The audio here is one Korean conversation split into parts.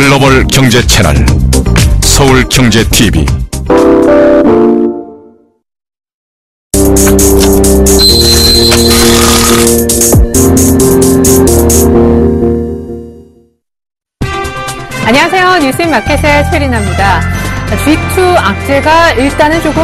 글로벌 경제 채널 서울경제TV. 안녕하세요. 뉴스인마켓의 최리나입니다. G2 악재가 일단은 조금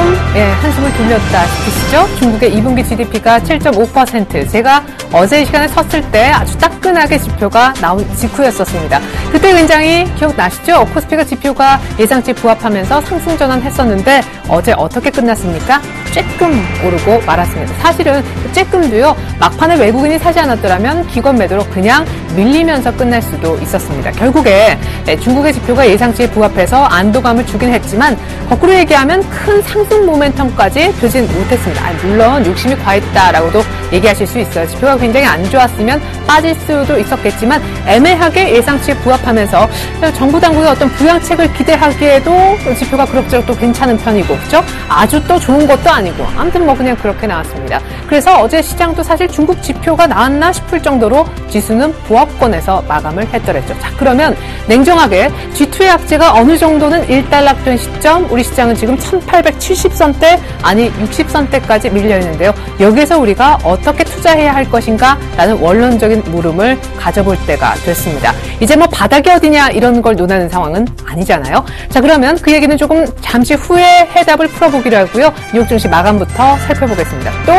한숨을 돌렸다 싶으시죠? 중국의 2분기 GDP가 7.5%. 제가 어제 이 시간에 섰을 때 아주 따끈하게 지표가 나온 직후였었습니다. 그때 굉장히 기억나시죠? 코스피가 지표가 예상치 부합하면서 상승 전환했었는데 어제 어떻게 끝났습니까? 쬐끔 오르고 말았습니다. 사실은 쬐끔도요, 막판에 외국인이 사지 않았더라면 기관 매도로 그냥 밀리면서 끝날 수도 있었습니다. 결국에 중국의 지표가 예상치에 부합해서 안도감을 주긴 했지만 거꾸로 얘기하면 큰 상승 모멘텀까지 되진 못했습니다. 물론 욕심이 과했다라고도 얘기하실 수 있어요. 지표가 굉장히 안 좋았으면 빠질 수도 있었겠지만 애매하게 예상치에 부합하면서 정부 당국의 어떤 부양책을 기대하기에도 지표가 그럭저럭 또 괜찮은 편이고, 그렇죠? 아주 또 좋은 것도 아니고, 아무튼 뭐 그냥 그렇게 나왔습니다. 그래서 어제 시장도 사실 중국 지표가 나왔나 싶을 정도로 지수는 보합권에서 마감을 했더랬죠. 자, 그러면 냉정하게 G2의 악재가 어느 정도는 일단락된 시점, 우리 시장은 지금 1870선대, 아니 60선대까지 밀려있는데요. 여기에서 우리가 어떻게 투자해야 할 것인가 라는 원론적인 물음을 가져볼 때가 됐습니다. 이제 뭐 바닥이 어디냐 이런 걸 논하는 상황은 아니잖아요. 자, 그러면 그 얘기는 조금 잠시 후에 해답을 풀어보기로 하고요. 뉴욕 증시 마감부터 살펴보겠습니다. 또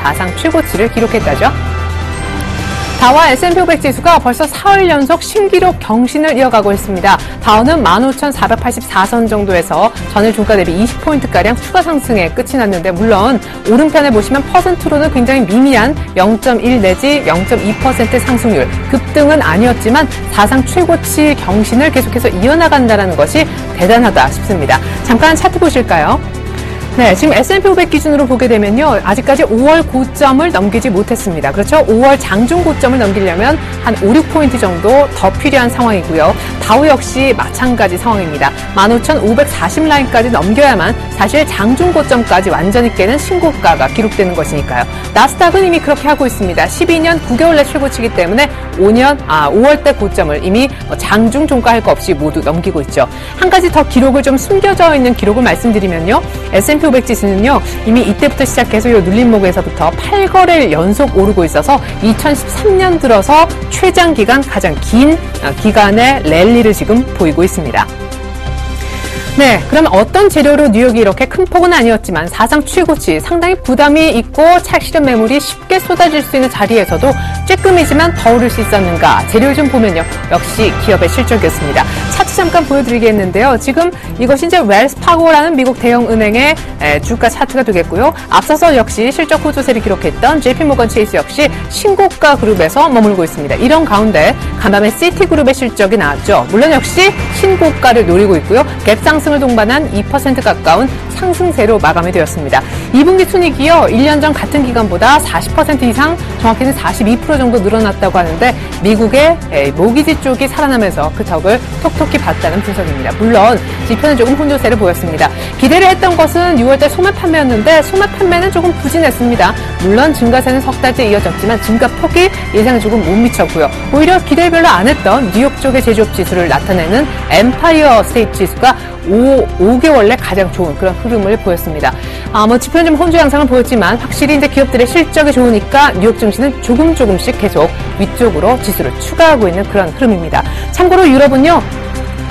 사상 최고치를 기록했다죠. 다우와 S&P 500 지수가 벌써 사흘 연속 신기록 경신을 이어가고 있습니다. 다우는 15,484선 정도에서 전일 종가 대비 20포인트가량 추가 상승에 끝이 났는데, 물론 오른편에 보시면 퍼센트로는 굉장히 미미한 0.1 내지 0.2% 상승률, 급등은 아니었지만 사상 최고치 경신을 계속해서 이어나간다는 것이 대단하다 싶습니다. 잠깐 차트 보실까요? 네, 지금 S&P 500 기준으로 보게 되면요, 아직까지 5월 고점을 넘기지 못했습니다. 그렇죠? 5월 장중 고점을 넘기려면 한 5, 6포인트 정도 더 필요한 상황이고요. 다우 역시 마찬가지 상황입니다. 15,540 라인까지 넘겨야만 사실 장중 고점까지 완전히 깨는 신고가가 기록되는 것이니까요. 나스닥은 이미 그렇게 하고 있습니다. 12년 9개월 내 최고치이기 때문에 5월 때 고점을 이미 장중 종가할 거 없이 모두 넘기고 있죠. 한 가지 더 기록을 좀 숨겨져 있는 기록을 말씀드리면요, S&P 500 지수는요, 이미 이때부터 시작해서 이 눌림목에서부터 8거래일 연속 오르고 있어서 2013년 들어서 최장 기간, 가장 긴 기간의 랠리를 지금 보이고 있습니다. 네, 그럼 어떤 재료로 뉴욕이 이렇게 큰 폭은 아니었지만 사상 최고치, 상당히 부담이 있고 착실한 매물이 쉽게 쏟아질 수 있는 자리에서도 쬐끔이지만 더 오를 수 있었는가? 재료를 좀 보면요, 역시 기업의 실적이었습니다. 차트 잠깐 보여드리겠는데요. 지금 이것이 이제 웰스파고라는 미국 대형은행의 주가 차트가 되겠고요. 앞서서 역시 실적 호조세를 기록했던 JP모건 체이스 역시 신고가 그룹에서 머물고 있습니다. 이런 가운데 간밤에 시티그룹의 실적이 나왔죠. 물론 역시 신고가를 노리고 있고요. 갭 상승을 동반한 2% 가까운 상승세로 마감이 되었습니다. 2분기 순이익이요, 1년 전 같은 기간보다 40% 이상, 정확히는 42% 정도 늘어났다고 하는데, 미국의 모기지 쪽이 살아나면서 그 덕을 톡톡히 봤다는 분석입니다. 물론 지표는 조금 혼조세를 보였습니다. 기대를 했던 것은 6월달 소매 판매였는데 소매 판매는 조금 부진했습니다. 물론 증가세는 석 달째 이어졌지만 증가 폭이 예상에 조금 못 미쳤고요. 오히려 기대를 별로 안 했던 뉴욕 쪽의 제조업 지수를 나타내는 엠파이어 스테이트 지수가 5개월 내 가장 좋은 그런 흐름을 보였습니다. 지표는 좀 혼조 양상을 보였지만 확실히 이제 기업들의 실적이 좋으니까 뉴욕 증시는 조금씩 계속 위쪽으로 지수를 추가하고 있는 그런 흐름입니다. 참고로 유럽은요,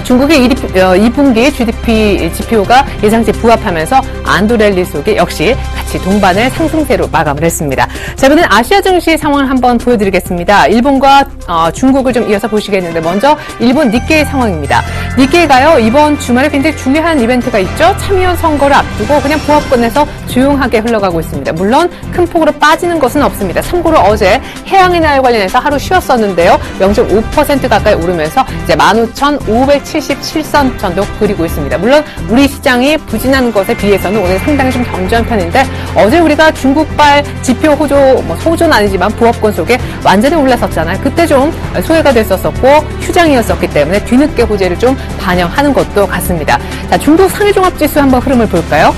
중국의 2분기 GDP 지표가 예상치에 부합하면서 안도 랠리 속에 역시 같이 동반의 상승세로 마감을 했습니다. 자, 이번엔 아시아 증시 상황을 한번 보여드리겠습니다. 일본과 중국을 좀 이어서 보시겠는데, 먼저 일본 니케이 상황입니다. 니케이가요, 이번 주말에 굉장히 중요한 이벤트가 있죠. 참의원 선거를 앞두고 그냥 보합권에서 조용하게 흘러가고 있습니다. 물론 큰 폭으로 빠지는 것은 없습니다. 참고로 어제 해양의 날 관련해서 하루 쉬었었는데요, 0.5% 가까이 오르면서 이제 15,577선 정도 그리고 있습니다. 물론 우리 시장이 부진한 것에 비해서는 오늘 상당히 좀 견조한 편인데, 어제 우리가 중국발 지표 호조, 소호조는 아니지만 보합권 속에 완전히 올라섰잖아요. 그때 좀 소외가 됐었었고 휴장이었었기 때문에 뒤늦게 호재를 좀 반영하는 것도 같습니다. 자, 중국 상해종합지수 한번 흐름을 볼까요?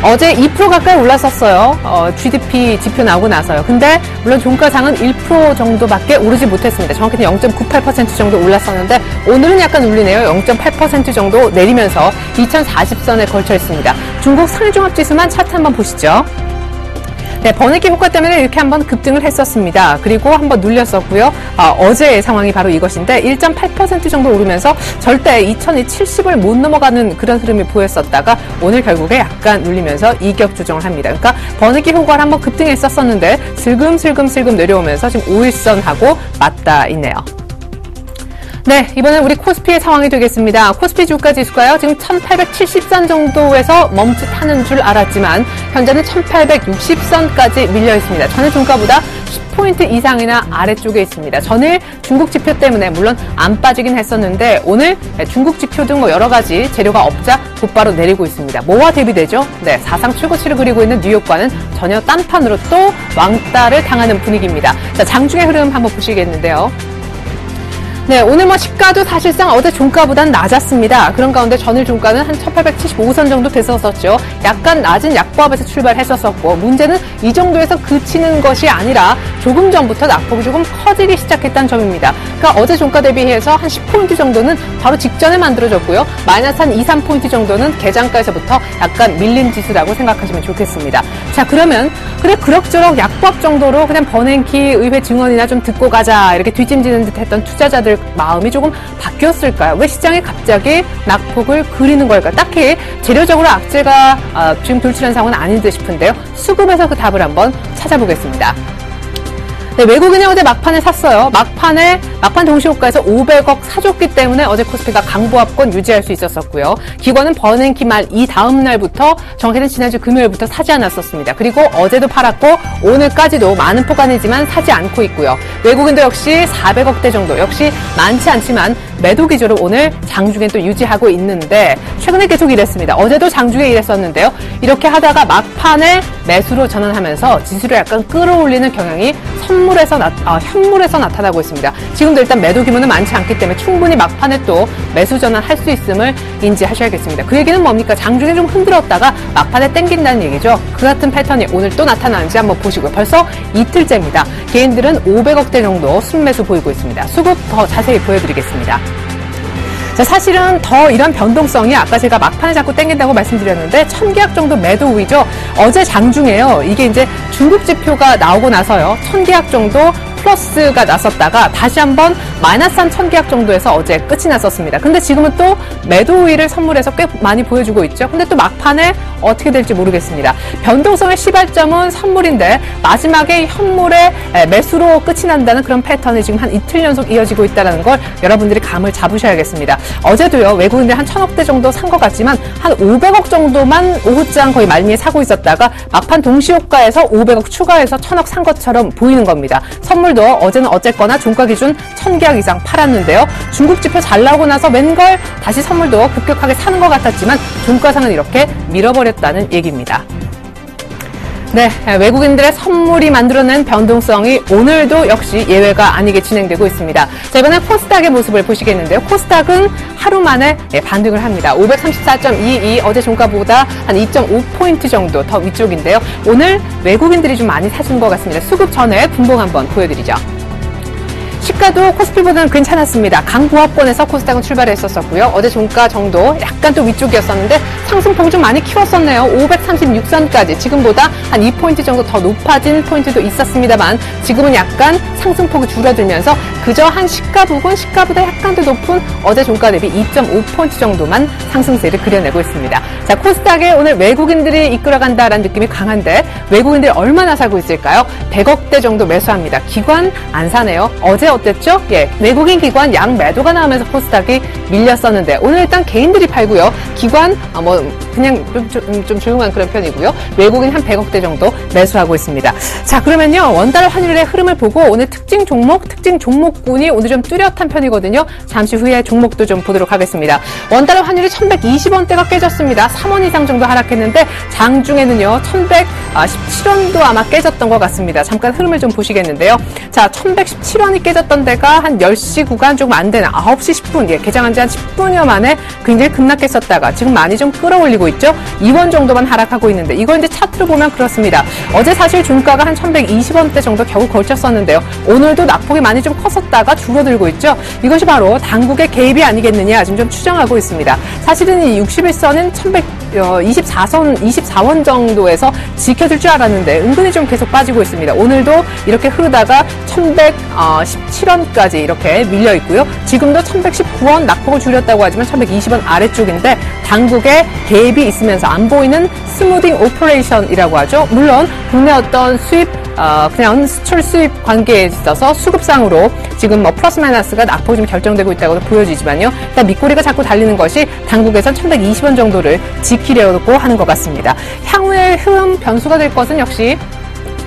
어제 2% 가까이 올랐었어요. GDP 지표 나오고 나서요. 근데 물론 종가상은 1% 정도밖에 오르지 못했습니다. 정확히는 0.98% 정도 올랐었는데 오늘은 약간 울리네요. 0.8% 정도 내리면서 2040선에 걸쳐 있습니다. 중국 상해종합지수만 차트 한번 보시죠. 네, 번외기 효과 때문에 이렇게 한번 급등을 했었습니다. 그리고 한번 눌렸었고요. 어제의 상황이 바로 이것인데 1.8% 정도 오르면서 절대 2070을 못 넘어가는 그런 흐름이 보였었다가 오늘 결국에 약간 눌리면서 이격 조정을 합니다. 그러니까 번외기 효과를 한번 급등했었었는데 슬금슬금 내려오면서 지금 5일선하고 맞닿아 있네요. 네, 이번엔 우리 코스피의 상황이 되겠습니다. 코스피 주가 지수가요, 지금 1870선 정도에서 멈칫하는 줄 알았지만 현재는 1860선까지 밀려 있습니다. 전일 종가보다 10포인트 이상이나 아래쪽에 있습니다. 전일 중국 지표 때문에 물론 안 빠지긴 했었는데 오늘 중국 지표 등 여러 가지 재료가 없자 곧바로 내리고 있습니다. 뭐와 대비되죠? 네, 사상 최고치를 그리고 있는 뉴욕과는 전혀 딴판으로 또 왕따를 당하는 분위기입니다. 자, 장중의 흐름 한번 보시겠는데요. 네, 오늘 시가도 사실상 어제 종가보단 낮았습니다. 그런 가운데 전일 종가는 한 1875선 정도 됐었었죠. 약간 낮은 약보합에서 출발했었었고 문제는 이 정도에서 그치는 것이 아니라 조금 전부터 낙폭이 조금 커지기 시작했다는 점입니다. 그러니까 어제 종가 대비해서 한 10포인트 정도는 바로 직전에 만들어졌고요. 마이너스 한 2, 3포인트 정도는 개장가에서부터 약간 밀린 지수라고 생각하시면 좋겠습니다. 자, 그러면 그래 그럭저럭 약보합 정도로 그냥 버냉키 의회 증언이나 좀 듣고 가자 이렇게 뒷짐지는 듯 했던 투자자들 마음이 조금 바뀌었을까요? 왜 시장이 갑자기 낙폭을 그리는 걸까요? 딱히 재료적으로 악재가 지금 돌출한 상황은 아닌 듯 싶은데요. 수급에서 그 답을 한번 찾아보겠습니다. 네, 외국인이 어제 막판에 샀어요. 막판 동시호가에서 500억 사줬기 때문에 어제 코스피가 강보합권 유지할 수 있었었고요. 기관은 버냉키 말 이 다음 날부터 정확히는 지난주 금요일부터 사지 않았었습니다. 그리고 어제도 팔았고 오늘까지도 많은 폭 아니지만 사지 않고 있고요. 외국인도 역시 400억대 정도 역시 많지 않지만 매도 기조를 오늘 장중에 또 유지하고 있는데 최근에 계속 이랬습니다. 어제도 장중에 이랬었는데요. 이렇게 하다가 막판에 매수로 전환하면서 지수를 약간 끌어올리는 경향이 현물에서 나타나고 있습니다. 지금도 일단 매도 규모는 많지 않기 때문에 충분히 막판에 또 매수 전환할 수 있음을 인지하셔야겠습니다. 그 얘기는 뭡니까? 장중에 좀 흔들었다가 막판에 땡긴다는 얘기죠. 그 같은 패턴이 오늘 또 나타나는지 한번 보시고요. 벌써 이틀째입니다. 개인들은 500억대 정도 순매수 보이고 있습니다. 수급 더 자세히 보여드리겠습니다. 자, 사실은 더 이런 변동성이 아까 제가 막판에 자꾸 땡긴다고 말씀드렸는데 1000계약 정도 매도 우위죠. 어제 장중에요. 이게 이제 중국 지표가 나오고 나서요. 1000계약 정도 플러스가 났었다가 다시 한번 마이너스 한 1000계약 정도에서 어제 끝이 났었습니다. 근데 지금은 또 매도 우위를 선물해서 꽤 많이 보여주고 있죠. 근데 또 막판에 어떻게 될지 모르겠습니다. 변동성의 시발점은 선물인데 마지막에 현물의 매수로 끝이 난다는 그런 패턴이 지금 한 이틀 연속 이어지고 있다는 걸 여러분들이 감을 잡으셔야겠습니다. 어제도요. 외국인들 한 1000억대 정도 산 것 같지만 한 500억 정도만 오후장 거의 말미에 사고 있었다가 막판 동시효과에서 500억 추가해서 1000억 산 것처럼 보이는 겁니다. 선물도 어제는 어쨌거나 종가 기준 1000계약 이상 팔았는데요. 중국 지표 잘 나오고 나서 웬걸 다시 선물도 급격하게 사는 것 같았지만 종가상은 이렇게 밀어버렸다는 얘기입니다. 네, 외국인들의 선물이 만들어낸 변동성이 오늘도 역시 예외가 아니게 진행되고 있습니다. 자, 이번엔 코스닥의 모습을 보시겠는데요. 코스닥은 하루 만에 반등을 합니다. 534.22 어제 종가보다 한 2.5포인트 정도 더 위쪽인데요. 오늘 외국인들이 좀 많이 사준 것 같습니다. 수급 전에 분봉 한번 보여드리죠. 시가도 코스피보다는 괜찮았습니다. 강보합권에서 코스닥은 출발했었고요. 어제 종가 정도 약간 또 위쪽이었었는데 상승폭을 좀 많이 키웠었네요. 536선까지 지금보다 한 2포인트 정도 더 높아진 포인트도 있었습니다만 지금은 약간 상승폭이 줄어들면서 그저 한 시가 부근 시가보다 약간 더 높은 어제 종가 대비 2.5포인트 정도만 상승세를 그려내고 있습니다. 자, 코스닥에 오늘 외국인들이 이끌어간다라는 느낌이 강한데 외국인들이 얼마나 사고 있을까요? 100억대 정도 매수합니다. 기관 안 사네요. 어제 어땠죠? 예, 외국인 기관 양 매도가 나오면서 코스닥이 밀렸었는데 오늘 일단 개인들이 팔고요. 기관 그냥 좀 조용한 그런 편이고요. 외국인 한 100억대 정도 매수하고 있습니다. 자, 그러면요. 원달러 환율의 흐름을 보고 오늘 특징 종목군이 오늘 좀 뚜렷한 편이거든요. 잠시 후에 종목도 좀 보도록 하겠습니다. 원달러 환율이 1120원대가 깨졌습니다. 3원 이상 정도 하락했는데 장중에는요. 1117원도 아마 깨졌던 것 같습니다. 잠깐 흐름을 좀 보시겠는데요. 자, 1117원이 깨졌던 데가 한 10시 구간 조금 안 되는 9시 10분, 개장한 지 한 10분여 만에 굉장히 급락했었다가 지금 많이 좀 끌어올리고 있죠. 2원 정도만 하락하고 있는데 이거 이제 차트로 보면 그렇습니다. 어제 사실 종가가 한 1120원대 정도 겨우 걸쳤었는데요. 오늘도 낙폭이 많이 좀 컸었다가 줄어들고 있죠. 이것이 바로 당국의 개입이 아니겠느냐 지금 좀 추정하고 있습니다. 사실은 이 61선은 24원 정도에서 지켜줄 줄 알았는데 은근히 좀 계속 빠지고 있습니다. 오늘도 이렇게 흐르다가 1117원까지 이렇게 밀려 있고요. 지금도 1119원 낙폭을 줄였다고 하지만 1120원 아래쪽인데 당국의 개입이 있으면서 안 보이는 스무딩 오퍼레이션이라고 하죠. 물론 국내 어떤 수입 그냥 수출 수입 관계에 있어서 수급상으로 지금 뭐 플러스 마이너스가 낙폭이 좀 결정되고 있다고 보여지지만요. 일단 밑꼬리가 자꾸 달리는 것이 당국에선 1120원 정도를 지키려고 하는 것 같습니다. 향후의 흐름 변수가 될 것은 역시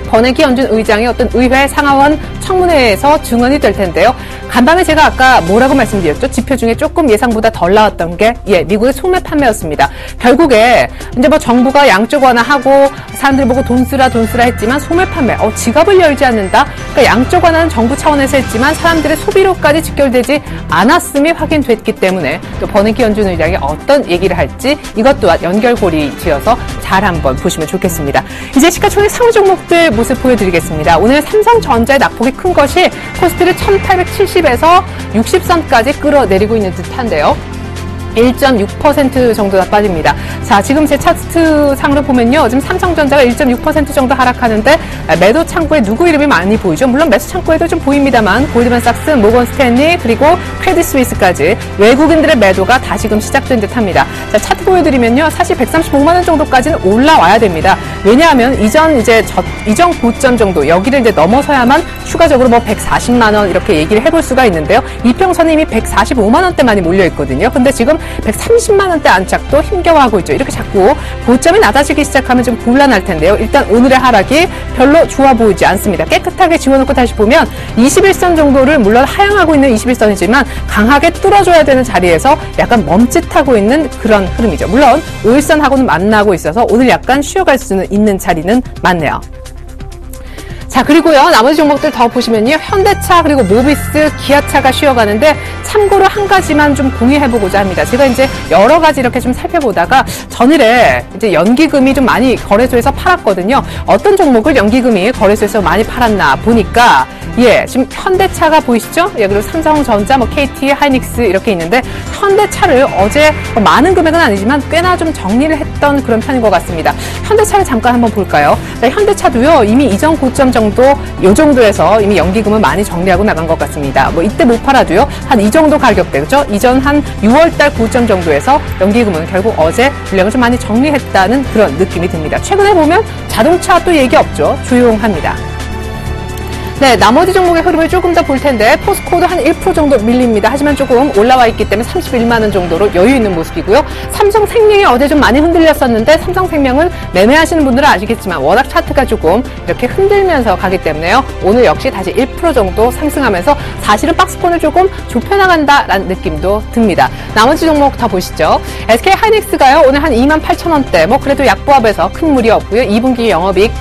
권혜기 연준 의장의 어떤 의회 상하원 청문회에서 증언이 될 텐데요. 간밤에 제가 아까 뭐라고 말씀드렸죠? 지표 중에 조금 예상보다 덜 나왔던 게 미국의 소매 판매였습니다. 결국에 이제 뭐 정부가 양쪽 완화하고 사람들이 보고 돈 쓰라 했지만 소매 판매 지갑을 열지 않는다. 그러니까 양쪽 완화는 정부 차원에서 했지만 사람들의 소비로까지 직결되지 않았음이 확인됐기 때문에 또 권혜기 연준 의장이 어떤 얘기를 할지 이것 또한 연결고리 지어서 잘 한번 보시면 좋겠습니다. 이제 시가총액 상위 종목들 모습 보여드리겠습니다. 오늘 삼성전자의 낙폭이 큰 것이 코스피를 1870에서 60선까지 끌어내리고 있는 듯한데요. 1.6% 정도가 빠집니다. 자, 지금 제 차트 상으로 보면요. 지금 삼성전자가 1.6% 정도 하락하는데 매도 창구에 누구 이름이 많이 보이죠? 물론 매수 창구에도 좀 보입니다만 골드만삭스, 모건 스탠리 그리고 크레딧 스위스까지 외국인들의 매도가 다시금 시작된 듯합니다. 자, 차트 보여드리면요. 사실 135만 원 정도까지는 올라와야 됩니다. 왜냐하면 이전 고점 정도 여기를 이제 넘어서야만 추가적으로 뭐 140만 원 이렇게 얘기를 해볼 수가 있는데요. 이평선이 이미 145만 원대만이 몰려 있거든요. 근데 지금 130만 원대 안착도 힘겨워하고 있죠. 이렇게 자꾸 고점이 낮아지기 시작하면 좀 곤란할 텐데요. 일단 오늘의 하락이 별로 좋아 보이지 않습니다. 깨끗하게 지워놓고 다시 보면 21선 정도를 물론 하향하고 있는 21선이지만 강하게 뚫어줘야 되는 자리에서 약간 멈칫하고 있는 그런 흐름이죠. 물론 5일선하고는 만나고 있어서 오늘 약간 쉬어갈 수는 있는 자리는 맞네요. 자, 그리고요, 나머지 종목들 더 보시면요, 현대차 그리고 모비스, 기아차가 쉬어가는데 참고로 한 가지만 좀 공유해보고자 합니다. 제가 이제 여러 가지 이렇게 좀 살펴보다가 전일에 이제 연기금이 좀 많이 거래소에서 팔았거든요. 어떤 종목을 연기금이 거래소에서 많이 팔았나 보니까 지금 현대차가 보이시죠? 그리고 삼성전자, KT, 하이닉스 이렇게 있는데 현대차를 어제 많은 금액은 아니지만 꽤나 좀 정리를 했던 그런 편인 것 같습니다. 현대차를 잠깐 한번 볼까요? 네, 현대차도요 이미 이전 고점 정도 이 정도에서 이미 연기금은 많이 정리하고 나간 것 같습니다. 이때 못 팔아도요 한 이 정도 가격대 그죠? 이전 한 6월달 고점 정도에서 연기금은 결국 어제 물량을 좀 많이 정리했다는 그런 느낌이 듭니다. 최근에 보면 자동차 또 얘기 없죠. 조용합니다. 네, 나머지 종목의 흐름을 조금 더 볼 텐데 포스코도 한 1% 정도 밀립니다. 하지만 조금 올라와 있기 때문에 31만 원 정도로 여유 있는 모습이고요. 삼성생명이 어제 좀 많이 흔들렸었는데 삼성생명은 매매하시는 분들은 아시겠지만 워낙 차트가 조금 이렇게 흔들면서 가기 때문에요. 오늘 역시 다시 1% 정도 상승하면서 사실은 박스권을 조금 좁혀나간다라는 느낌도 듭니다. 나머지 종목 더 보시죠. SK하이닉스가요. 오늘 한 28,000원대 그래도 약보합에서 큰 무리 없고요. 2분기 영업이익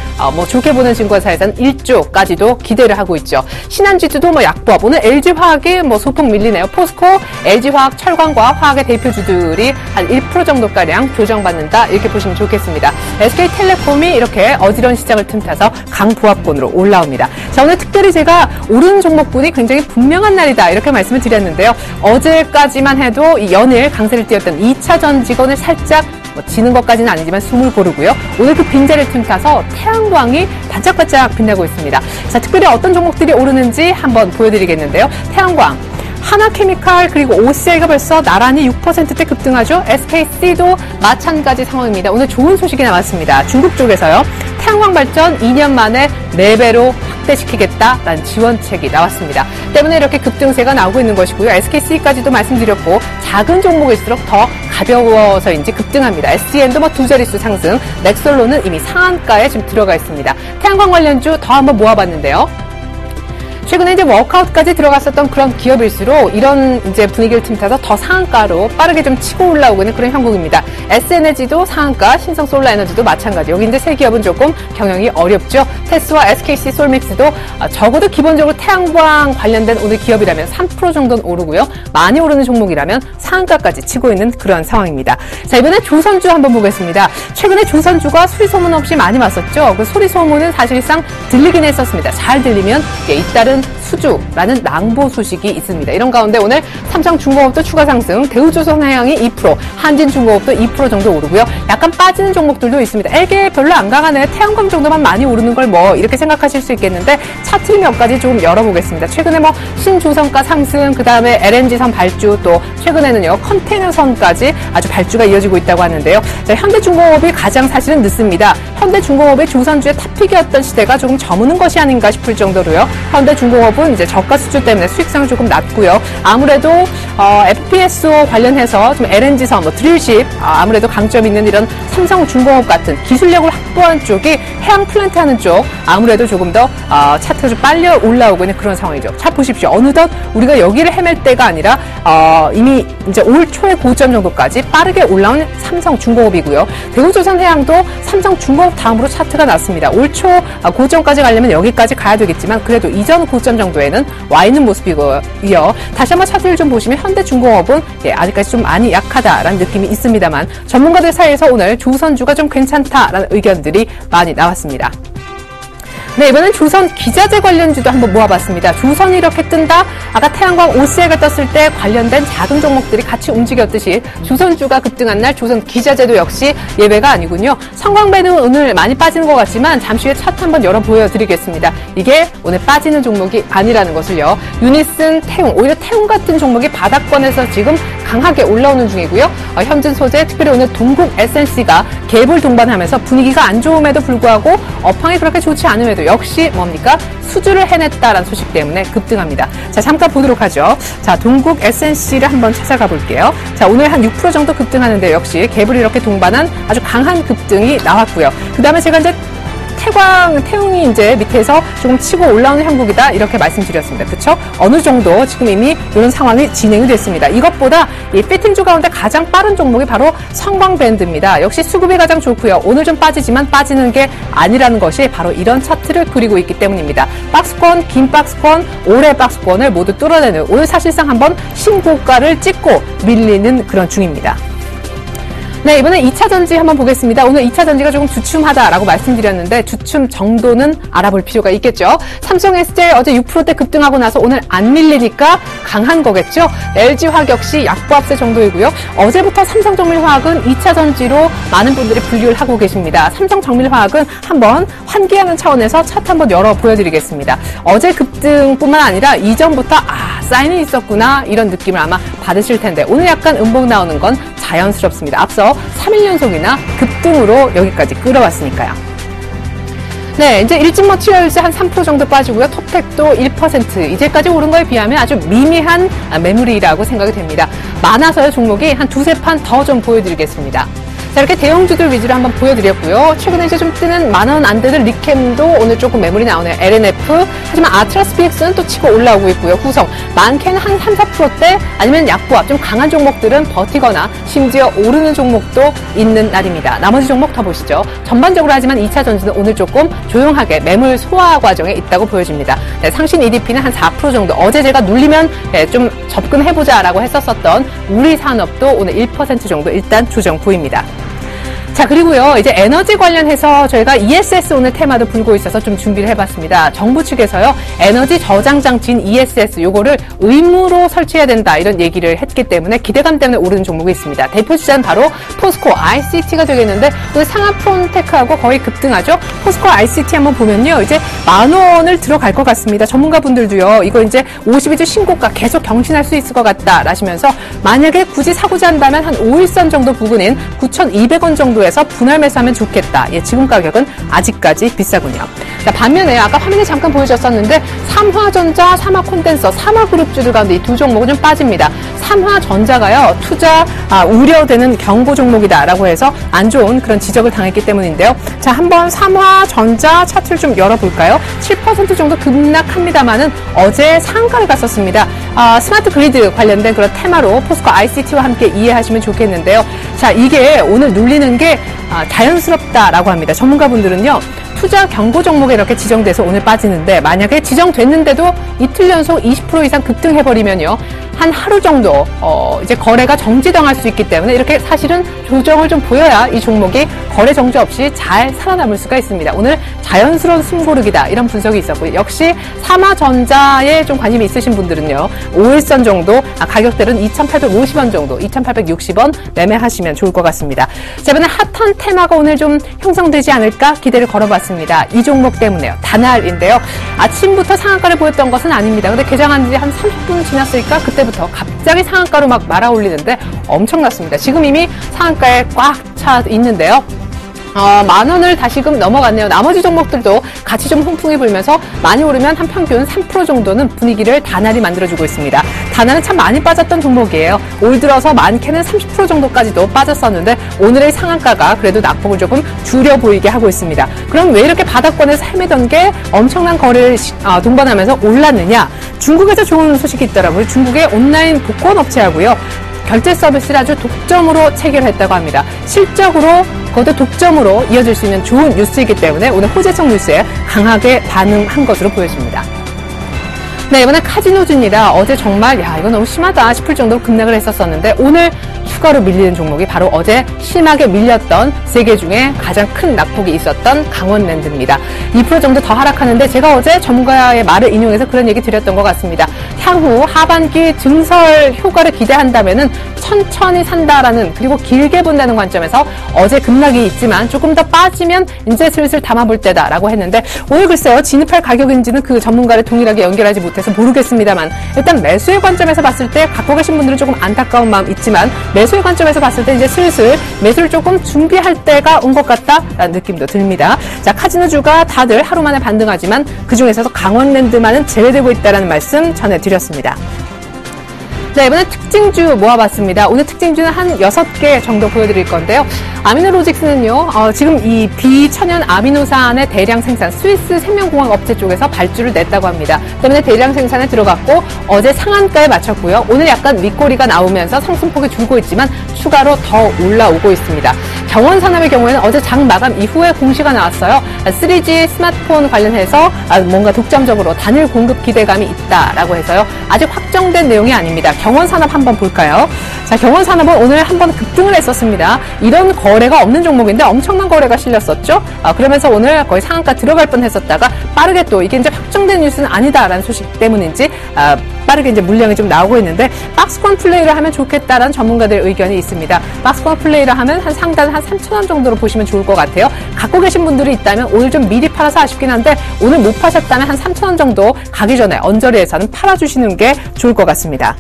좋게 보는 증권사에서는 1조까지도 기대를 하고 있죠. 신한지주도 약보합. 오늘 LG화학이 소폭 밀리네요. 포스코, LG화학, 철강과 화학의 대표주들이 한 1% 정도가량 교정받는다. 이렇게 보시면 좋겠습니다. SK텔레콤이 이렇게 어지러운 시장을 틈타서 강보합권으로 올라옵니다. 자, 오늘 특별히 제가 오르는 종목군이 굉장히 분명한 날이다. 이렇게 말씀을 드렸는데요. 어제까지만 해도 이 연일 강세를 띄웠던 2차전 직원을 살짝 지는 것까지는 아니지만 숨을 고르고요. 오늘 그 빈자리를 틈타서 태양광이 반짝반짝 빛나고 있습니다. 자, 특별히 어떤 종목들이 오르는지 한번 보여드리겠는데요. 태양광, 하나케미칼 그리고 OCI가 벌써 나란히 6%대 급등하죠. SKC도 마찬가지 상황입니다. 오늘 좋은 소식이 나왔습니다. 중국 쪽에서요. 태양광 발전 2년 만에 4배로 확대시키겠다라는 지원책이 나왔습니다. 때문에 이렇게 급등세가 나오고 있는 것이고요. SKC까지도 말씀드렸고 작은 종목일수록 더 가벼워서인지 급등합니다. SCN도 2자릿수 상승, 넥솔로는 이미 상한가에 지금 들어가 있습니다. 태양광 관련주 더 한번 모아봤는데요. 최근에 이제 워크아웃까지 들어갔었던 그런 기업일수록 이런 이제 분위기를 틈타서 더 상한가로 빠르게 좀 치고 올라오고 있는 그런 형국입니다. S에너지도 상한가, 신성솔라에너지도 마찬가지. 여기 이제 세 기업은 조금 경영이 어렵죠. 테스와 SKC 솔믹스도 적어도 기본적으로 태양광 관련된 오늘 기업이라면 3% 정도는 오르고요. 많이 오르는 종목이라면 상한가까지 치고 있는 그런 상황입니다. 자, 이번에 조선주 한번 보겠습니다. 최근에 조선주가 수리 소문 없이 많이 왔었죠. 그 소리 소문은 사실상 들리긴 했었습니다. 잘 들리면 잇따른 수주라는 낭보 소식이 있습니다. 이런 가운데 오늘 삼성중공업도 추가 상승, 대우조선해양이 2%, 한진중공업도 2% 정도 오르고요. 약간 빠지는 종목들도 있습니다. 이게 별로 안 강하네. 태양광 정도만 많이 오르는 걸 뭐 이렇게 생각하실 수 있겠는데 차트 몇 가지 좀 열어보겠습니다. 최근에 뭐 신조선가 상승, 그 다음에 LNG선 발주, 또 최근에는요 컨테이너선까지 아주 발주가 이어지고 있다고 하는데요. 자, 현대중공업이 가장 사실은 늦습니다. 현대중공업의 조선주의 탑픽이었던 시대가 조금 저무는 것이 아닌가 싶을 정도로요. 현대중공업은 이제 저가 수주 때문에 수익성이 조금 낮고요. 아무래도 FPSO 관련해서 좀 LNG선, 뭐 드릴십 아무래도 강점 있는 이런 삼성중공업 같은 기술력을 확보한 쪽이 해양 플랜트 하는 쪽 아무래도 조금 더 차트가 좀 빨리 올라오고 있는 그런 상황이죠. 자, 보십시오. 어느덧 우리가 여기를 헤맬 때가 아니라 이미 이제 올 초의 고점 정도까지 빠르게 올라온 삼성중공업이고요. 대우조선해양도 삼성중공업 다음으로 차트가 났습니다. 올 초 고점까지 가려면 여기까지 가야 되겠지만 그래도 이전 고점 정도에는 와 있는 모습이고요. 다시 한번 차트를 좀 보시면 현대중공업은 아직까지 좀 많이 약하다라는 느낌이 있습니다만 전문가들 사이에서 오늘 조선주가 좀 괜찮다라는 의견들이 많이 나왔습니다. 네, 이번엔 조선 기자재 관련주도 한번 모아봤습니다. 조선이 이렇게 뜬다? 아까 태양광 OCI가 떴을 때 관련된 작은 종목들이 같이 움직였듯이 조선주가 급등한 날 조선 기자재도 역시 예외가 아니군요. 성광배는 오늘 많이 빠지는 것 같지만 잠시 후에 차트 한번 열어 보여드리겠습니다. 이게 오늘 빠지는 종목이 아니라는 것을요. 유니슨, 태웅, 오히려 태웅 같은 종목이 바닥권에서 지금 강하게 올라오는 중이고요. 현진 소재, 특별히 오늘 동국 SNC가 갭을 동반하면서 분위기가 안 좋음에도 불구하고 업황이 그렇게 좋지 않음에도 역시 뭡니까? 수주를 해냈다라는 소식 때문에 급등합니다. 자, 잠깐 보도록 하죠. 자, 동국 SNC를 한번 찾아가 볼게요. 자, 오늘 한 6% 정도 급등하는데 역시 갭을 이렇게 동반한 아주 강한 급등이 나왔고요. 그 다음에 제가 이제 태웅이 이제 밑에서 조금 치고 올라오는 형국이다 이렇게 말씀드렸습니다. 그렇죠? 어느 정도 지금 이미 이런 상황이 진행이 됐습니다. 이것보다 이 피팅주 가운데 가장 빠른 종목이 바로 성광밴드입니다. 역시 수급이 가장 좋고요. 오늘 좀 빠지지만 빠지는 게 아니라는 것이 바로 이런 차트를 그리고 있기 때문입니다. 박스권, 긴 박스권, 올해 박스권을 모두 뚫어내는 오늘 사실상 한번 신고가를 찍고 밀리는 그런 중입니다. 네, 이번에 2차전지 한번 보겠습니다. 오늘 2차전지가 조금 주춤하다라고 말씀드렸는데 주춤 정도는 알아볼 필요가 있겠죠. 삼성 SDI 어제 6%대 급등하고 나서 오늘 안 밀리니까 강한 거겠죠. LG화학 역시 약보합세 정도이고요. 어제부터 삼성정밀화학은 2차전지로 많은 분들이 분류를 하고 계십니다. 삼성정밀화학은 한번 환기하는 차원에서 차트 한번 열어 보여드리겠습니다. 어제 급등뿐만 아니라 이전부터 사인이 있었구나 이런 느낌을 아마 받으실 텐데 오늘 약간 음봉 나오는 건 자연스럽습니다. 앞서 3일 연속이나 급등으로 여기까지 끌어왔으니까요. 네, 이제 일진머티리얼즈 한 3% 정도 빠지고요. 톱텍도 1%. 이제까지 오른 거에 비하면 아주 미미한 매물이라고 생각이 됩니다. 많아서요, 종목이 한 두세 판 더 좀 보여드리겠습니다. 자, 이렇게 대형주들 위주로 한번 보여드렸고요. 최근에 이제 좀 뜨는 만원 안 되는 리캠도 오늘 조금 매물이 나오네요. LNF. 하지만 아트라스 BX는 또 치고 올라오고 있고요. 구성. 많게는 한 3, 4%대 아니면 약보합 좀 강한 종목들은 버티거나 심지어 오르는 종목도 있는 날입니다. 나머지 종목 더 보시죠. 전반적으로 하지만 2차 전지는 오늘 조금 조용하게 매물 소화 과정에 있다고 보여집니다. 네, 상신 EDP는 한 4% 정도. 어제 제가 눌리면 좀 접근해보자라고 했었던 우리산업도 오늘 1% 정도 일단 조정 보입니다. 자, 그리고요, 이제 에너지 관련해서 저희가 ESS 오늘 테마도 불고 있어서 좀 준비를 해봤습니다. 정부 측에서요, 에너지 저장 장치인 ESS 요거를 의무로 설치해야 된다 이런 얘기를 했기 때문에 기대감 때문에 오르는 종목이 있습니다. 대표 주자는 바로 포스코 ICT가 되겠는데 오늘 상하프론테크하고 거의 급등하죠. 포스코 ICT 한번 보면요, 이제 10,000원을 들어갈 것 같습니다. 전문가분들도요, 이거 이제 52주 신고가 계속 경신할 수 있을 것 같다 라시면서 만약에 굳이 사고자 한다면 한 5일선 정도 부근인 9,200원 정도 매수해서 분할 매수하면 좋겠다. 예, 지금 가격은 아직까지 비싸군요. 자, 반면에 아까 화면에 잠깐 보여줬었는데 삼화전자, 삼화콘덴서, 삼화그룹주들 가운데 이 두 종목은 좀 빠집니다. 삼화전자가요, 투자 우려되는 경고 종목이다라고 해서 안 좋은 그런 지적을 당했기 때문인데요. 자, 한번 삼화전자 차트를 좀 열어볼까요? 7% 정도 급락합니다만은 어제 상한가를 갔었습니다. 스마트 그리드 관련된 그런 테마로 포스코 ICT와 함께 이해하시면 좋겠는데요. 자, 이게 오늘 눌리는 게 자연스럽다라고 합니다. 전문가분들은요, 투자 경고 종목에 이렇게 지정돼서 오늘 빠지는데 만약에 지정됐는데도 이틀 연속 20% 이상 급등해버리면요, 한 하루 정도 이제 거래가 정지당할 수 있기 때문에 이렇게 사실은 조정을 좀 보여야 이 종목이 거래 정지 없이 잘 살아남을 수가 있습니다. 오늘 자연스러운 숨고르기다 이런 분석이 있었고요. 역시 삼화전자에 좀 관심이 있으신 분들은요, 5일선 정도 가격대는 2,850원 정도, 2,860원 매매하시면 좋을 것 같습니다. 자, 이번에 핫한 테마가 오늘 좀 형성되지 않을까 기대를 걸어봤습니다. 이 종목 때문에요. 다날인데요. 아침부터 상한가를 보였던 것은 아닙니다. 근데 개장한 지 한 30분 지났으니까 그때부터 갑자기 상한가로 막 말아 올리는데 엄청났습니다. 지금 이미 상한가에 꽉 차 있는데요. 10,000원을 다시금 넘어갔네요. 나머지 종목들도 같이 좀 훈풍이 불면서 많이 오르면 한 평균 3% 정도는 분위기를 다날이 만들어주고 있습니다. 다날은 참 많이 빠졌던 종목이에요. 올 들어서 많게는 30% 정도까지도 빠졌었는데 오늘의 상한가가 그래도 낙폭을 조금 줄여 보이게 하고 있습니다. 그럼 왜 이렇게 바닥권에서 헤매던 게 엄청난 거래를 동반하면서 올랐느냐? 중국에서 좋은 소식이 있더라고요. 중국의 온라인 복권 업체하고요, 결제 서비스를 아주 독점으로 체결했다고 합니다. 실적으로 그것도 독점으로 이어질 수 있는 좋은 뉴스이기 때문에 오늘 호재성 뉴스에 강하게 반응한 것으로 보여집니다. 네, 이번엔 카지노주입니다. 어제 정말 이거 너무 심하다 싶을 정도로 급락을 했었었는데 오늘 추가로 밀리는 종목이 바로 어제 심하게 밀렸던 세 개 중에 가장 큰 낙폭이 있었던 강원랜드입니다. 2% 정도 더 하락하는데 제가 어제 전문가의 말을 인용해서 그런 얘기 드렸던 것 같습니다. 향후 하반기 증설 효과를 기대한다면은 천천히 산다라는, 그리고 길게 본다는 관점에서 어제 급락이 있지만 조금 더 빠지면 이제 슬슬 담아볼 때다라고 했는데 오늘 글쎄요, 진입할 가격인지는 그 전문가를 동일하게 연결하지 못해서 모르겠습니다만 일단 매수의 관점에서 봤을 때 갖고 계신 분들은 조금 안타까운 마음 있지만 매수의 관점에서 봤을 때 이제 슬슬 매수를 조금 준비할 때가 온 것 같다라는 느낌도 듭니다. 자, 카지노주가 다들 하루 만에 반등하지만 그중에서도 강원랜드만은 제외되고 있다는 말씀 전해드렸습니다. 자, 이번엔 특징주 모아봤습니다. 오늘 특징주는 한 6개 정도 보여드릴 건데요. 아미노로직스는요, 지금 이 비천연 아미노산의 대량 생산, 스위스 생명공학 업체 쪽에서 발주를 냈다고 합니다. 때문에 대량 생산에 들어갔고, 어제 상한가에 맞췄고요. 오늘 약간 윗꼬리가 나오면서 상승폭이 줄고 있지만, 추가로 더 올라오고 있습니다. 경원산업의 경우에는 어제 장 마감 이후에 공시가 나왔어요. 3G 스마트폰 관련해서 뭔가 독점적으로 단일 공급 기대감이 있다라고 해서요. 아직 확정된 내용이 아닙니다. 경원산업 한번 볼까요? 자, 경원산업은 오늘 한번 급등을 했었습니다. 이런 거래가 없는 종목인데 엄청난 거래가 실렸었죠. 그러면서 오늘 거의 상한가 들어갈 뻔했었다가 빠르게 또 이게 이제 확정된 뉴스는 아니다라는 소식 때문인지 빠르게 이제 물량이 좀 나오고 있는데 박스권 플레이를 하면 좋겠다라는 전문가들의 의견이 있습니다. 박스권 플레이를 하면 한 상단 한 3,000원 정도로 보시면 좋을 것 같아요. 갖고 계신 분들이 있다면 오늘 좀 미리 팔아서 아쉽긴 한데 오늘 못 파셨다면 한 3,000원 정도 가기 전에 언저리에서는 팔아주시는 게 좋을 것 같습니다.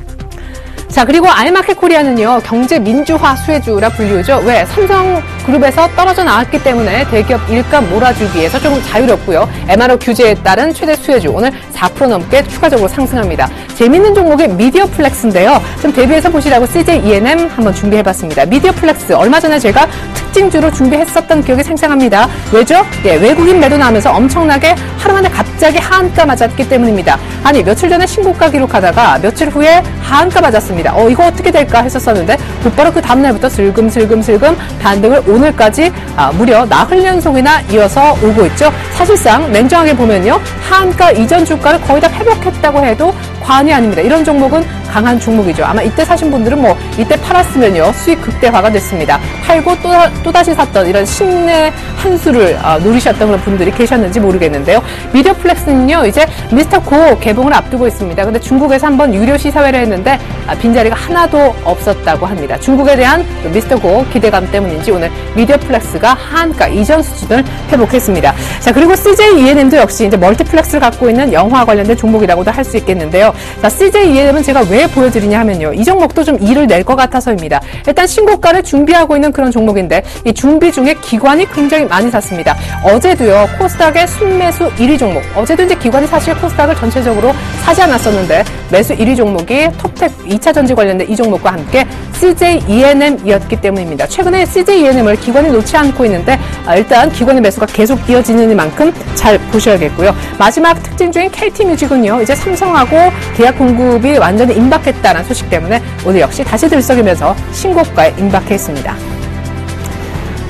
자, 그리고 알마켓 코리아는요, 경제 민주화 수혜주라 불리우죠. 왜? 삼성그룹에서 떨어져 나왔기 때문에 대기업 일감 몰아주기 위해서 좀 자유롭고요. MRO 규제에 따른 최대 수혜주, 오늘 4% 넘게 추가적으로 상승합니다. 재밌는 종목이 미디어플렉스인데요. 좀 대비해서 보시라고 CJ ENM 한번 준비해봤습니다. 미디어플렉스, 얼마 전에 제가 특징주로 준비했었던 기억이 생생합니다. 왜죠? 예, 외국인 매도 나오면서 엄청나게 하루 만에 갑자기 하한가 맞았기 때문입니다. 아니, 며칠 전에 신고가 기록하다가 며칠 후에 하한가 맞았습니다. 이거 어떻게 될까 했었었는데 곧바로 그 다음날부터 슬금슬금 반등을 오늘까지 무려 나흘 연속이나 이어서 오고 있죠. 사실상 냉정하게 보면요, 하한가 이전 주가를 거의 다 회복했다고 해도 과언이 아닙니다. 이런 종목은 강한 종목이죠. 아마 이때 사신 분들은 뭐 이때 팔았으면요 수익 극대화가 됐습니다. 팔고 또다시 샀던 이런 신의 한 수를 누리셨던 그런 분들이 계셨는지 모르겠는데요. 미디어플렉스는요, 이제 미스터 고 개봉을 앞두고 있습니다. 근데 중국에서 한번 유료 시사회를 했는데 빈자리가 하나도 없었다고 합니다. 중국에 대한 미스터 고 기대감 때문인지 오늘 미디어플렉스가 하한가 이전 수준을 회복했습니다. 자, 그리고 CJ ENM도 역시 이제 멀티플렉스를 갖고 있는 영화 관련된 종목이라고도 할 수 있겠는데요. 있는데요. 자, CJ-ENM은 제가 왜 보여드리냐 하면요. 이 종목도 좀 일을 낼 것 같아서입니다. 일단 신고가를 준비하고 있는 그런 종목인데 이 준비 중에 기관이 굉장히 많이 샀습니다. 어제도요. 코스닥의 순매수 1위 종목. 어제도 이제 기관이 사실 코스닥을 전체적으로 사지 않았었는데 매수 1위 종목이 톱텍 2차 전지 관련된 이 종목과 함께 CJ-ENM이었기 때문입니다. 최근에 CJ-ENM을 기관이 놓지 않고 있는데 일단 기관의 매수가 계속 이어지는 만큼 잘 보셔야겠고요. 마지막 특징 중인 KT뮤직은요. 이제 삼성하고 계약 공급이 완전히 임박했다는 소식 때문에 오늘 역시 다시 들썩이면서 신고가에 임박했습니다.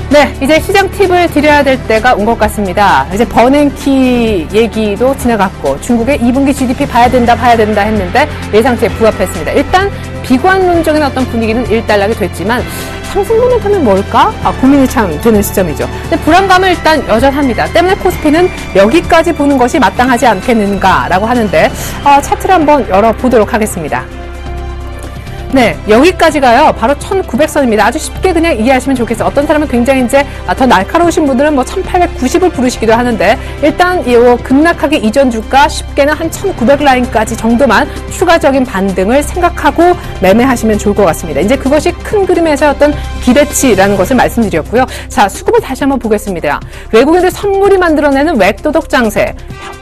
네, 이제 시장 팁을 드려야 될 때가 온 것 같습니다. 이제 버냉키 얘기도 지나갔고 중국의 2분기 GDP 봐야 된다 했는데 예상치에 부합했습니다. 일단 비관론적인 어떤 분위기는 일단락이 됐지만 상승 모멘텀은 뭘까? 고민이 참 되는 시점이죠. 근데 불안감은 일단 여전합니다. 때문에 코스피는 여기까지 보는 것이 마땅하지 않겠는가라고 하는데 차트를 한번 열어보도록 하겠습니다. 네, 여기까지가요. 바로 1900선입니다. 아주 쉽게 그냥 이해하시면 좋겠어요. 어떤 사람은 굉장히 이제 더 날카로우신 분들은 뭐 1890을 부르시기도 하는데 일단 이 급락하기 이전 주가 쉽게는 한 1900라인까지 정도만 추가적인 반등을 생각하고 매매하시면 좋을 것 같습니다. 이제 그것이 큰 그림에서 어떤 기대치라는 것을 말씀드렸고요. 자, 수급을 다시 한번 보겠습니다. 외국인들 선물이 만들어내는 외도덕 장세.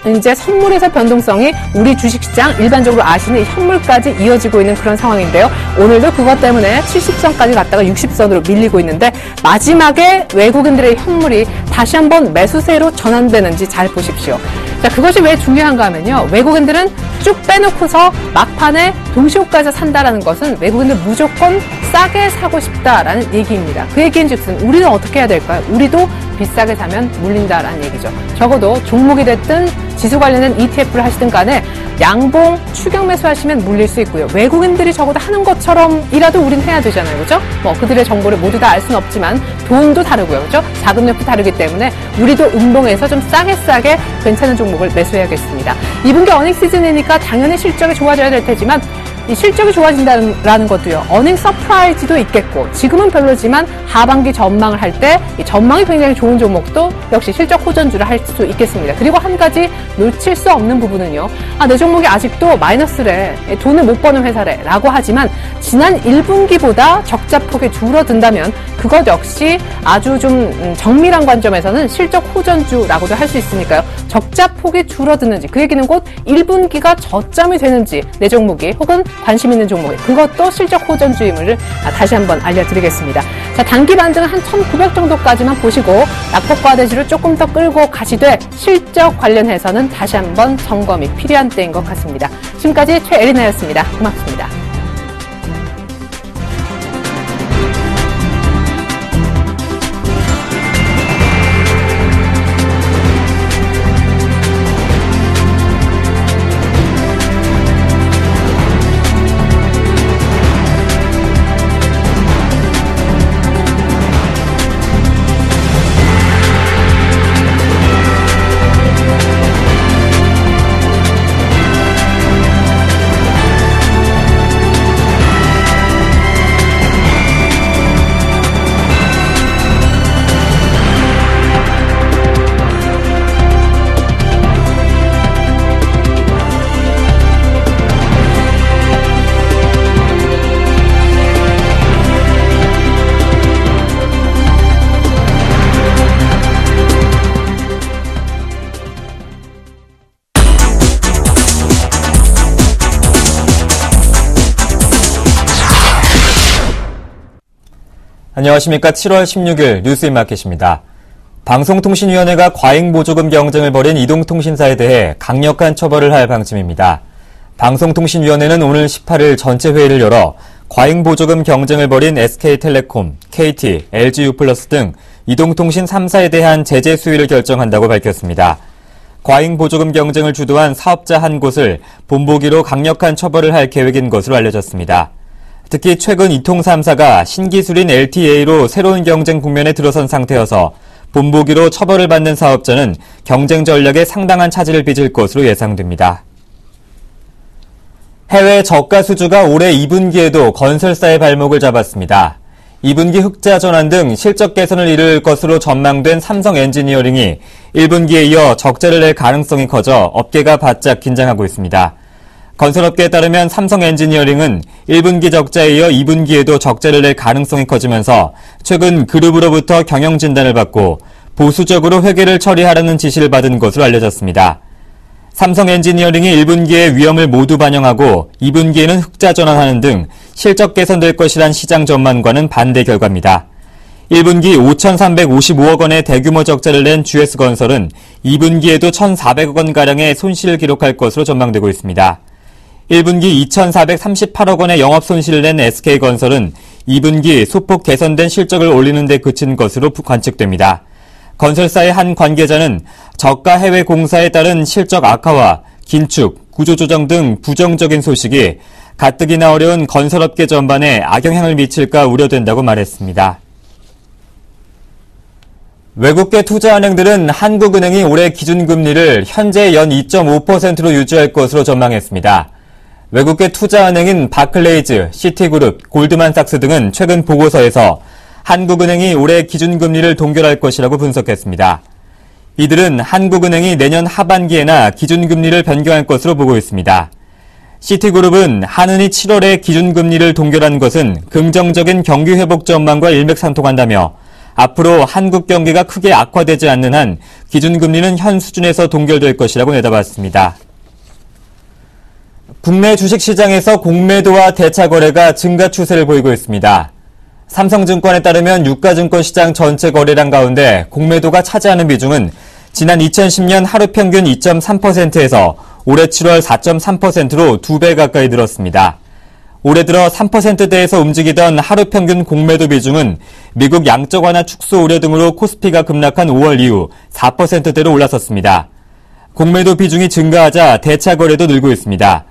이제 선물에서 변동성이 우리 주식시장 일반적으로 아시는 현물까지 이어지고 있는 그런 상황인데요. 오늘도 그것 때문에 70선까지 갔다가 60선으로 밀리고 있는데 마지막에 외국인들의 현물이 다시 한번 매수세로 전환되는지 잘 보십시오. 자, 그것이 왜 중요한가 하면요. 외국인들은 쭉 빼놓고서 막판에 동시호가에서 산다라는 것은 외국인들 무조건 싸게 사고 싶다라는 얘기입니다. 그 얘기인즉슨 우리는 어떻게 해야 될까요? 우리도 비싸게 사면 물린다라는 얘기죠. 적어도 종목이 됐든 지수 관련된 ETF를 하시든 간에 양봉 추격 매수하시면 물릴 수 있고요. 외국인들이 적어도 하는 것처럼이라도 우린 해야 되잖아요. 그죠? 뭐 그들의 정보를 모두 다 알 수는 없지만 돈도 다르고요. 그죠? 자금력도 다르기 때문에 우리도 운동해서 좀 싸게 괜찮은 종목을 매수해야겠습니다. 2분기 어닝 시즌이니까 당연히 실적이 좋아져야 될 테지만 이 실적이 좋아진다는 것도요. 어닝 서프라이즈도 있겠고 지금은 별로지만 하반기 전망을 할 때 이 전망이 굉장히 좋은 종목도 역시 실적 호전주를 할 수 있겠습니다. 그리고 한 가지 놓칠 수 없는 부분은요. 내 종목이 아직도 마이너스래. 돈을 못 버는 회사래. 라고 하지만 지난 1분기보다 적자 폭이 줄어든다면 그것 역시 아주 좀 정밀한 관점에서는 실적 호전주라고도 할 수 있으니까요. 적자 폭이 줄어드는지 그 얘기는 곧 1분기가 저점이 되는지 내 종목이 혹은 관심 있는 종목이 그것도 실적 호전주임을 다시 한번 알려드리겠습니다. 자, 단기 반등은 한 1900 정도까지만 보시고 낙폭과대주를 조금 더 끌고 가시되 실적 관련해서는 다시 한번 점검이 필요한 때인 것 같습니다. 지금까지 최애리나였습니다. 고맙습니다. 안녕하십니까. 7월 16일 뉴스인마켓입니다. 방송통신위원회가 과잉보조금 경쟁을 벌인 이동통신사에 대해 강력한 처벌을 할 방침입니다. 방송통신위원회는 오늘 18일 전체 회의를 열어 과잉보조금 경쟁을 벌인 SK텔레콤, KT, LGU+ 등 이동통신 3사에 대한 제재 수위를 결정한다고 밝혔습니다. 과잉보조금 경쟁을 주도한 사업자 한 곳을 본보기로 강력한 처벌을 할 계획인 것으로 알려졌습니다. 특히 최근 이통 3사가 신기술인 LTA로 새로운 경쟁 국면에 들어선 상태여서 본보기로 처벌을 받는 사업자는 경쟁 전략에 상당한 차질을 빚을 것으로 예상됩니다. 해외 저가 수주가 올해 2분기에도 건설사의 발목을 잡았습니다. 2분기 흑자 전환 등 실적 개선을 이룰 것으로 전망된 삼성 엔지니어링이 1분기에 이어 적자를 낼 가능성이 커져 업계가 바짝 긴장하고 있습니다. 건설업계에 따르면 삼성 엔지니어링은 1분기 적자에 이어 2분기에도 적자를 낼 가능성이 커지면서 최근 그룹으로부터 경영 진단을 받고 보수적으로 회계를 처리하라는 지시를 받은 것으로 알려졌습니다. 삼성 엔지니어링이 1분기에 위험을 모두 반영하고 2분기에는 흑자 전환하는 등 실적 개선될 것이란 시장 전망과는 반대 결과입니다. 1분기 5,355억 원의 대규모 적자를 낸 GS건설은 2분기에도 1,400억 원가량의 손실을 기록할 것으로 전망되고 있습니다. 1분기 2,438억 원의 영업 손실을 낸 SK건설은 2분기 소폭 개선된 실적을 올리는 데 그친 것으로 관측됩니다. 건설사의 한 관계자는 저가 해외 공사에 따른 실적 악화와 긴축, 구조조정 등 부정적인 소식이 가뜩이나 어려운 건설업계 전반에 악영향을 미칠까 우려된다고 말했습니다. 외국계 투자은행들은 한국은행이 올해 기준금리를 현재 연 2.5%로 유지할 것으로 전망했습니다. 외국계 투자은행인 바클레이즈, 시티그룹, 골드만삭스 등은 최근 보고서에서 한국은행이 올해 기준금리를 동결할 것이라고 분석했습니다. 이들은 한국은행이 내년 하반기에나 기준금리를 변경할 것으로 보고 있습니다. 시티그룹은 한은이 7월에 기준금리를 동결한 것은 긍정적인 경기 회복 전망과 일맥상통한다며 앞으로 한국 경기가 크게 악화되지 않는 한 기준금리는 현 수준에서 동결될 것이라고 내다봤습니다. 국내 주식시장에서 공매도와 대차 거래가 증가 추세를 보이고 있습니다. 삼성증권에 따르면 유가증권 시장 전체 거래량 가운데 공매도가 차지하는 비중은 지난 2010년 하루 평균 2.3%에서 올해 7월 4.3%로 2배 가까이 늘었습니다. 올해 들어 3%대에서 움직이던 하루 평균 공매도 비중은 미국 양적 완화 축소 우려 등으로 코스피가 급락한 5월 이후 4%대로 올라섰습니다. 공매도 비중이 증가하자 대차 거래도 늘고 있습니다.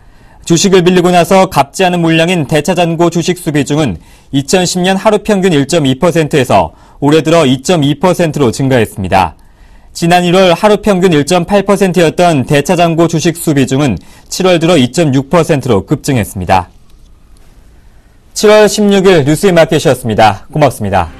주식을 빌리고 나서 갚지 않은 물량인 대차잔고 주식수 비중은 2010년 하루 평균 1.2%에서 올해 들어 2.2%로 증가했습니다. 지난 1월 하루 평균 1.8%였던 대차잔고 주식수 비중은 7월 들어 2.6%로 급증했습니다. 7월 16일 뉴스인마켓이었습니다. 고맙습니다.